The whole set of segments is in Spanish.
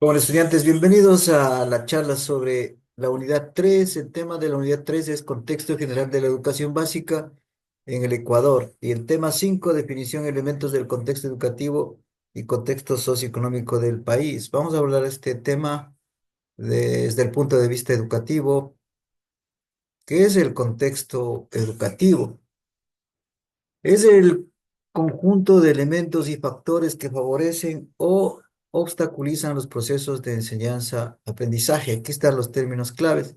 Bueno, estudiantes, bienvenidos a la charla sobre la unidad 3. El tema de la unidad 3 es contexto general de la educación básica en el Ecuador. Y el tema 5, definición, elementos del contexto educativo y contexto socioeconómico del país. Vamos a hablar de este tema desde el punto de vista educativo. ¿Qué es el contexto educativo? Es el conjunto de elementos y factores que favorecen o obstaculizan los procesos de enseñanza-aprendizaje. Aquí están los términos claves.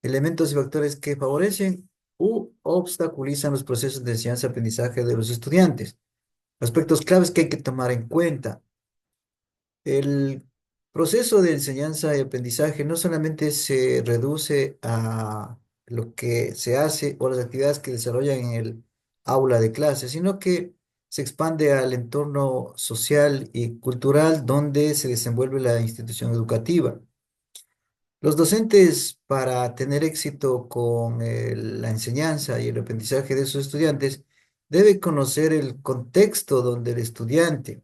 Elementos y factores que favorecen u obstaculizan los procesos de enseñanza-aprendizaje de los estudiantes. Aspectos claves que hay que tomar en cuenta. El proceso de enseñanza y aprendizaje no solamente se reduce a lo que se hace o las actividades que desarrollan en el aula de clase, sino que se expande al entorno social y cultural donde se desenvuelve la institución educativa. Los docentes, para tener éxito con la enseñanza y el aprendizaje de sus estudiantes, deben conocer el contexto donde el estudiante,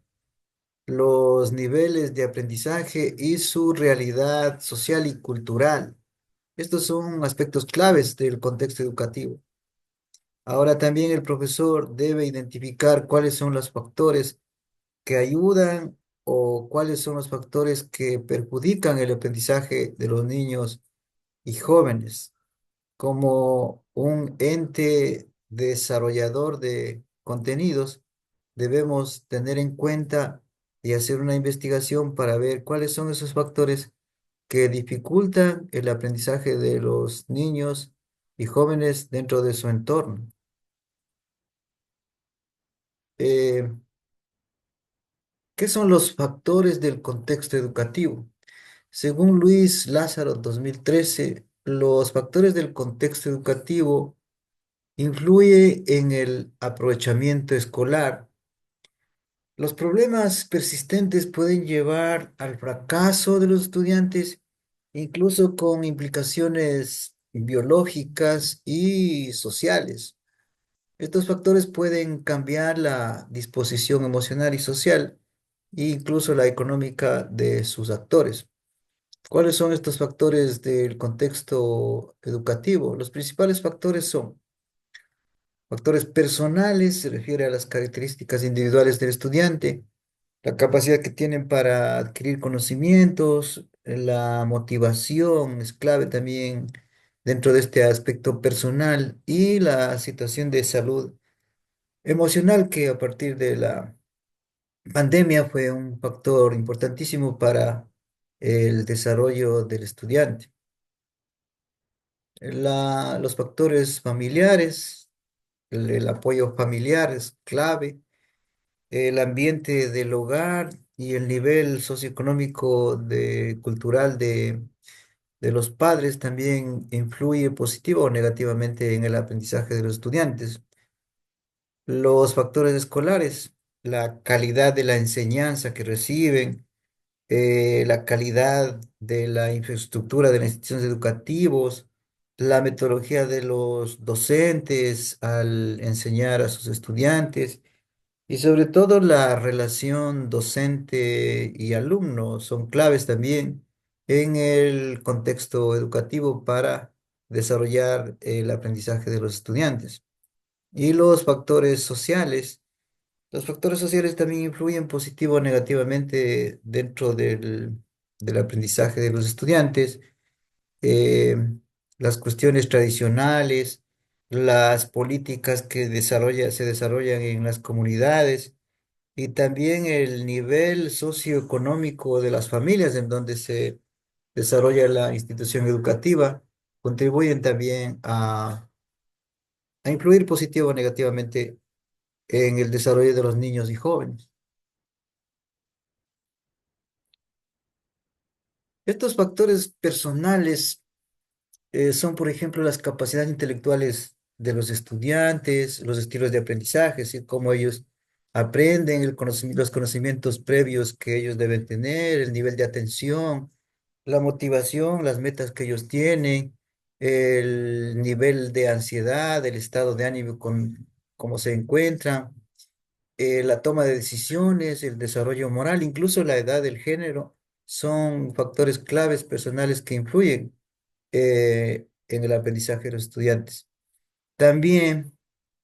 los niveles de aprendizaje y su realidad social y cultural. Estos son aspectos claves del contexto educativo. Ahora también el profesor debe identificar cuáles son los factores que ayudan o cuáles son los factores que perjudican el aprendizaje de los niños y jóvenes. Como un ente desarrollador de contenidos, debemos tener en cuenta y hacer una investigación para ver cuáles son esos factores que dificultan el aprendizaje de los niños y jóvenes dentro de su entorno. Eh, ¿Qué son los factores del contexto educativo? Según Luis Lázaro 2013, los factores del contexto educativo influye en el aprovechamiento escolar. Los problemas persistentes pueden llevar al fracaso de los estudiantes, incluso con implicaciones biológicas y sociales. Estos factores pueden cambiar la disposición emocional y social, e incluso la económica de sus actores. ¿Cuáles son estos factores del contexto educativo? Los principales factores son factores personales, se refiere a las características individuales del estudiante, la capacidad que tienen para adquirir conocimientos, la motivación es clave también dentro de este aspecto personal y la situación de salud emocional que a partir de la pandemia fue un factor importantísimo para el desarrollo del estudiante. Los factores familiares, el apoyo familiar es clave, el ambiente del hogar y el nivel socioeconómico cultural de los padres también influye positivo o negativamente en el aprendizaje de los estudiantes. Los factores escolares, la calidad de la enseñanza que reciben, la calidad de la infraestructura de las instituciones educativas, la metodología de los docentes al enseñar a sus estudiantes y sobre todo la relación docente y alumno son claves también en el contexto educativo para desarrollar el aprendizaje de los estudiantes. Y los factores sociales también influyen positivo o negativamente dentro del aprendizaje de los estudiantes. Eh, las cuestiones tradicionales, las políticas que se desarrollan en las comunidades y también el nivel socioeconómico de las familias en donde se desarrolla la institución educativa contribuyen también a influir positivo o negativamente en el desarrollo de los niños y jóvenes. Estos factores personales son, por ejemplo, las capacidades intelectuales de los estudiantes, los estilos de aprendizaje, así cómo ellos aprenden, los conocimientos previos que ellos deben tener, el nivel de atención, la motivación, las metas que ellos tienen, el nivel de ansiedad, el estado de ánimo con cómo se encuentran, la toma de decisiones, el desarrollo moral, incluso la edad, el género, son factores claves personales que influyen en el aprendizaje de los estudiantes. También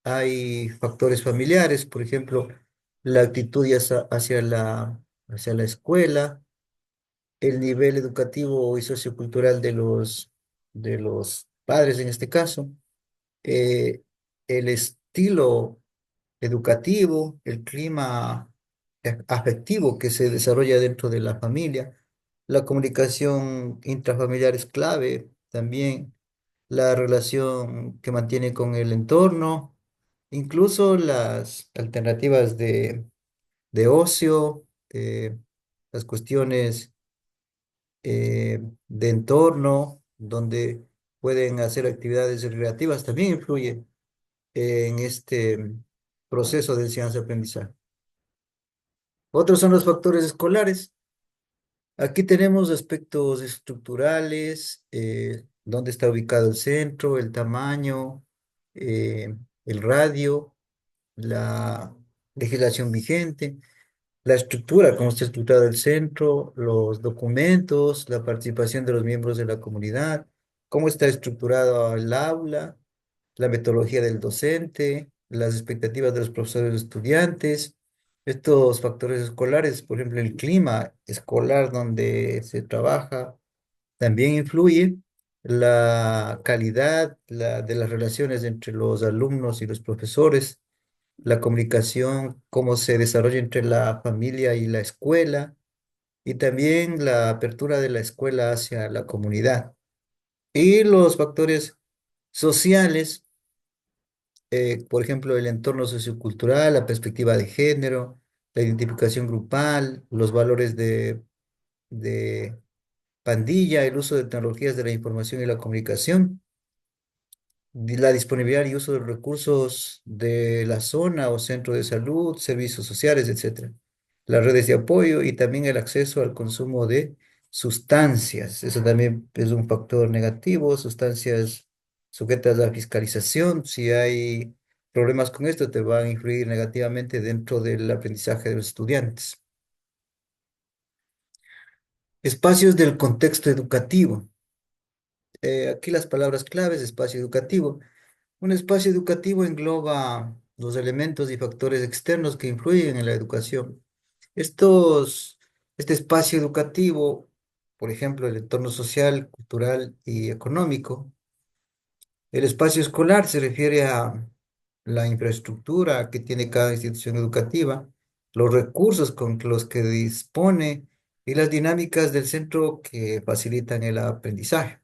hay factores familiares, por ejemplo, la actitud hacia la escuela, el nivel educativo y sociocultural de los padres en este caso, eh, el estilo educativo, el clima afectivo que se desarrolla dentro de la familia, la comunicación intrafamiliar es clave también, la relación que mantiene con el entorno, incluso las alternativas de ocio, las cuestiones de entorno, donde pueden hacer actividades recreativas, también influye en este proceso de enseñanza-aprendizaje. Otros son los factores escolares. Aquí tenemos aspectos estructurales, dónde está ubicado el centro, el tamaño, el radio, la legislación vigente, la estructura, cómo está estructurado el centro, los documentos, la participación de los miembros de la comunidad, cómo está estructurado el aula, la metodología del docente, las expectativas de los profesores y estudiantes. Estos factores escolares, por ejemplo, el clima escolar donde se trabaja, también influye la calidad de las relaciones entre los alumnos y los profesores, la comunicación, cómo se desarrolla entre la familia y la escuela, y también la apertura de la escuela hacia la comunidad. Y los factores sociales, por ejemplo, el entorno sociocultural, la perspectiva de género, la identificación grupal, los valores de pandilla, el uso de tecnologías de la información y la comunicación, la disponibilidad y uso de recursos de la zona o centro de salud, servicios sociales, etcétera. Las redes de apoyo y también el acceso al consumo de sustancias. Eso también es un factor negativo, sustancias sujetas a la fiscalización. Si hay problemas con esto, te van a influir negativamente dentro del aprendizaje de los estudiantes. Espacios del contexto educativo. Aquí las palabras claves, espacio educativo. Un espacio educativo engloba los elementos y factores externos que influyen en la educación. Estos, este espacio educativo, por ejemplo, el entorno social, cultural y económico. El espacio escolar se refiere a la infraestructura que tiene cada institución educativa, los recursos con los que dispone y las dinámicas del centro que facilitan el aprendizaje.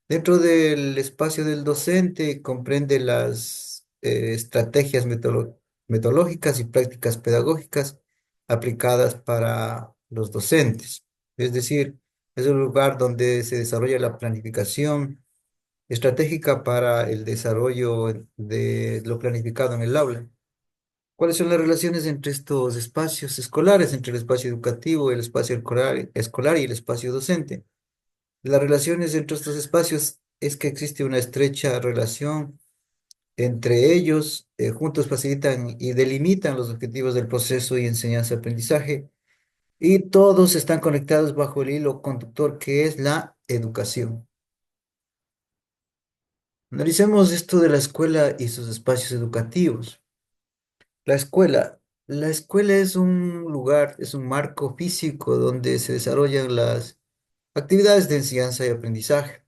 Dentro del espacio del docente comprende las estrategias metodológicas y prácticas pedagógicas aplicadas para los docentes. Es decir, es un lugar donde se desarrolla la planificación estratégica para el desarrollo de lo planificado en el aula. ¿Cuáles son las relaciones entre estos espacios escolares, entre el espacio educativo, el espacio escolar y el espacio docente? Las relaciones entre estos espacios es que existe una estrecha relación entre ellos, juntos facilitan y delimitan los objetivos del proceso y enseñanza-aprendizaje, y todos están conectados bajo el hilo conductor que es la educación. Analicemos esto de la escuela y sus espacios educativos. La escuela. La escuela es un lugar, es un marco físico donde se desarrollan las actividades de enseñanza y aprendizaje.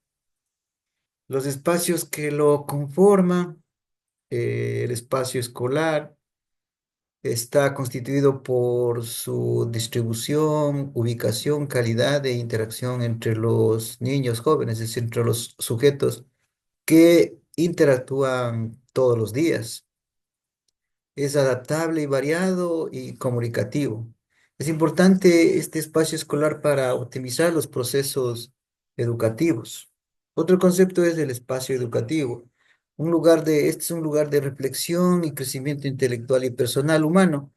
Los espacios que lo conforman, el espacio escolar, está constituido por su distribución, ubicación, calidad e interacción entre los niños jóvenes, es decir, entre los sujetos que interactúan todos los días. Es adaptable y variado y comunicativo. Es importante este espacio escolar para optimizar los procesos educativos. Otro concepto es el espacio educativo. Este es un lugar de reflexión y crecimiento intelectual y personal humano.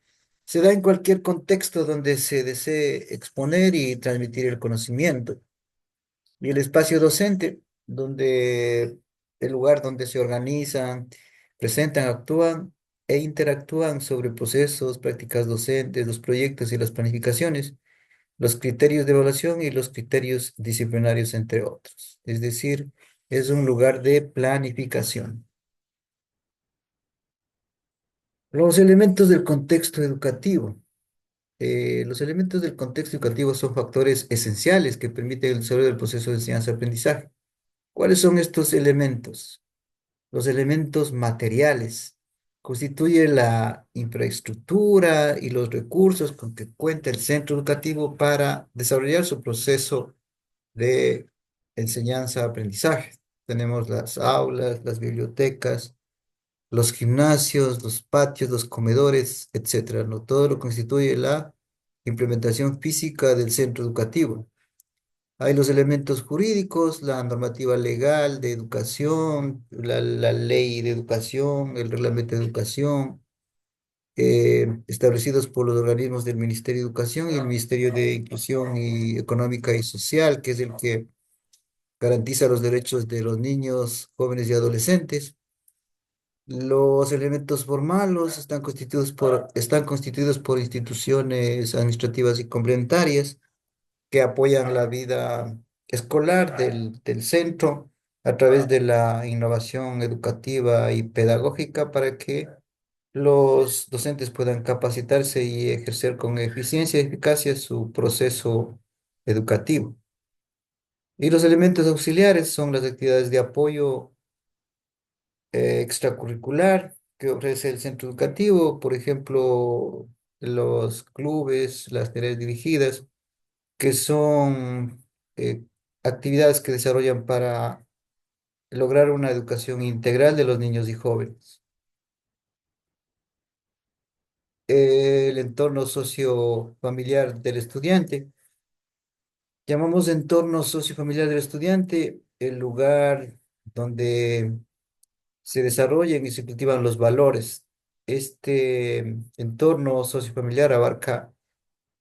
Se da en cualquier contexto donde se desee exponer y transmitir el conocimiento. Y el espacio docente, el lugar donde se organizan, presentan, actúan e interactúan sobre procesos, prácticas docentes, los proyectos y las planificaciones. los criterios de evaluación y los criterios disciplinarios, entre otros. Es decir, es un lugar de planificación. Los elementos del contexto educativo. Los elementos del contexto educativo son factores esenciales que permiten el desarrollo del proceso de enseñanza-aprendizaje. ¿Cuáles son estos elementos? Los elementos materiales constituyen la infraestructura y los recursos con que cuenta el centro educativo para desarrollar su proceso de enseñanza-aprendizaje. Tenemos las aulas, las bibliotecas, los gimnasios, los patios, los comedores, etcétera, ¿no? Todo lo constituye la implementación física del centro educativo. Hay los elementos jurídicos, la normativa legal de educación, la ley de educación, el reglamento de educación, establecidos por los organismos del Ministerio de Educación y el Ministerio de Inclusión y Económica y Social, que es el que garantiza los derechos de los niños, jóvenes y adolescentes. Los elementos formales están constituidos por instituciones administrativas y complementarias que apoyan la vida escolar del centro a través de la innovación educativa y pedagógica para que los docentes puedan capacitarse y ejercer con eficiencia y eficacia su proceso educativo. Y los elementos auxiliares son las actividades de apoyo extracurricular que ofrece el centro educativo, por ejemplo, los clubes, las tareas dirigidas, que son eh, actividades que desarrollan para lograr una educación integral de los niños y jóvenes. El entorno sociofamiliar del estudiante. Llamamos entorno sociofamiliar del estudiante el lugar donde se desarrollan y se cultivan los valores. Este entorno sociofamiliar abarca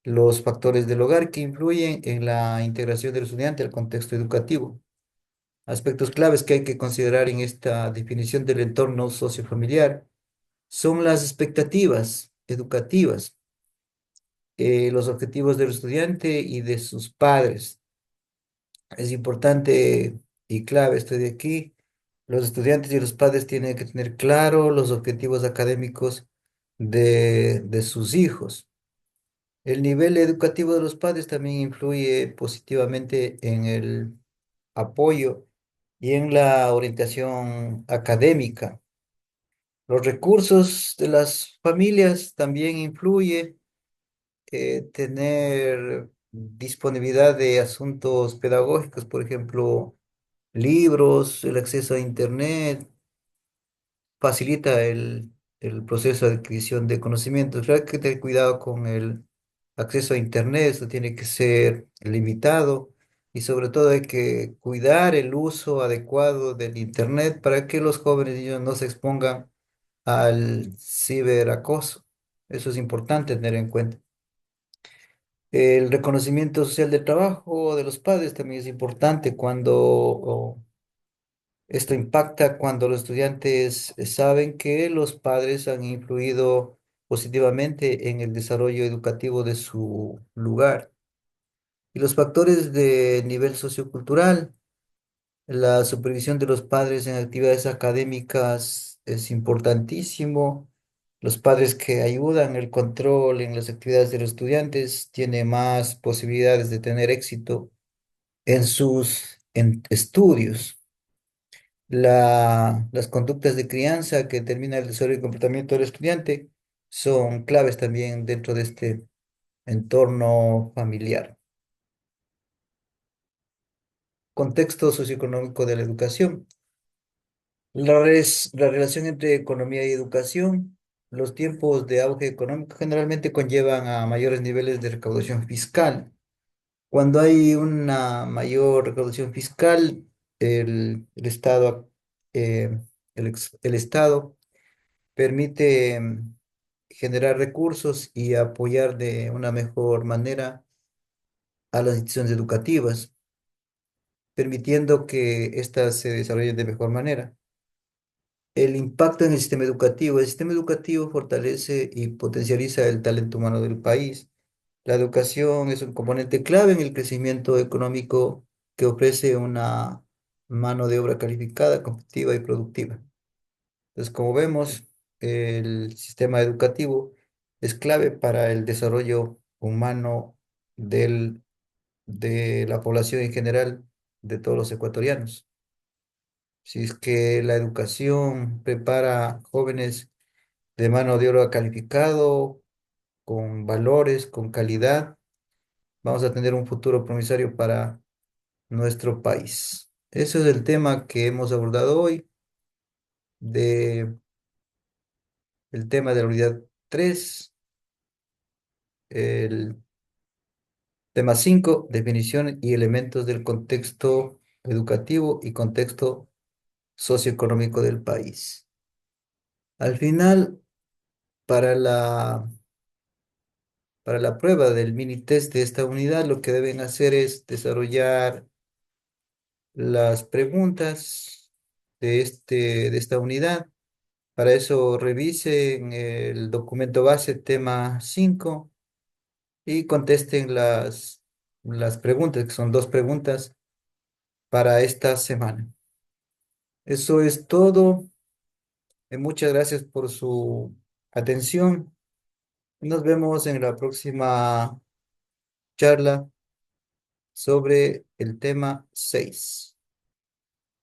los factores del hogar que influyen en la integración del estudiante al contexto educativo. Aspectos claves que hay que considerar en esta definición del entorno sociofamiliar son las expectativas educativas, los objetivos del estudiante y de sus padres. Es importante y clave esto de aquí. Los estudiantes y los padres tienen que tener claro los objetivos académicos de sus hijos. El nivel educativo de los padres también influye positivamente en el apoyo y en la orientación académica. Los recursos de las familias también influye tener disponibilidad de asuntos pedagógicos, por ejemplo, libros, el acceso a internet, facilita el proceso de adquisición de conocimientos. Claro, hay que tener cuidado con el acceso a internet, esto tiene que ser limitado y sobre todo hay que cuidar el uso adecuado del internet para que los jóvenes y niños no se expongan al ciberacoso. Eso es importante tener en cuenta. El reconocimiento social del trabajo de los padres también es importante cuando esto impacta cuando los estudiantes saben que los padres han influido positivamente en el desarrollo educativo de su lugar. Y los factores de nivel sociocultural, la supervisión de los padres en actividades académicas es importantísimo. Los padres que ayudan el control en las actividades de los estudiantes tienen más posibilidades de tener éxito en sus estudios. Las conductas de crianza que determinan el desarrollo y comportamiento del estudiante son claves también dentro de este entorno familiar. Contexto socioeconómico de la educación. La relación entre economía y educación. Los tiempos de auge económico generalmente conllevan a mayores niveles de recaudación fiscal. Cuando hay una mayor recaudación fiscal, el Estado, el Estado permite generar recursos y apoyar de una mejor manera a las instituciones educativas, permitiendo que éstas se desarrollen de mejor manera. El impacto en el sistema educativo. El sistema educativo fortalece y potencializa el talento humano del país. La educación es un componente clave en el crecimiento económico que ofrece una mano de obra calificada, competitiva y productiva. Entonces, como vemos, el sistema educativo es clave para el desarrollo humano de la población en general, de todos los ecuatorianos. Si es que la educación prepara jóvenes de mano de obra calificado, con valores, con calidad, vamos a tener un futuro promisorio para nuestro país. Eso es el tema que hemos abordado hoy, de el tema de la unidad 3, el tema 5, definición y elementos del contexto educativo y contexto socioeconómico del país. Al final, para para la prueba del mini test de esta unidad, lo que deben hacer es desarrollar las preguntas de esta unidad. Para eso revisen el documento base, tema 5 y contesten las preguntas, que son dos preguntas para esta semana. Eso es todo. Muchas gracias por su atención. Nos vemos en la próxima charla sobre el tema 6.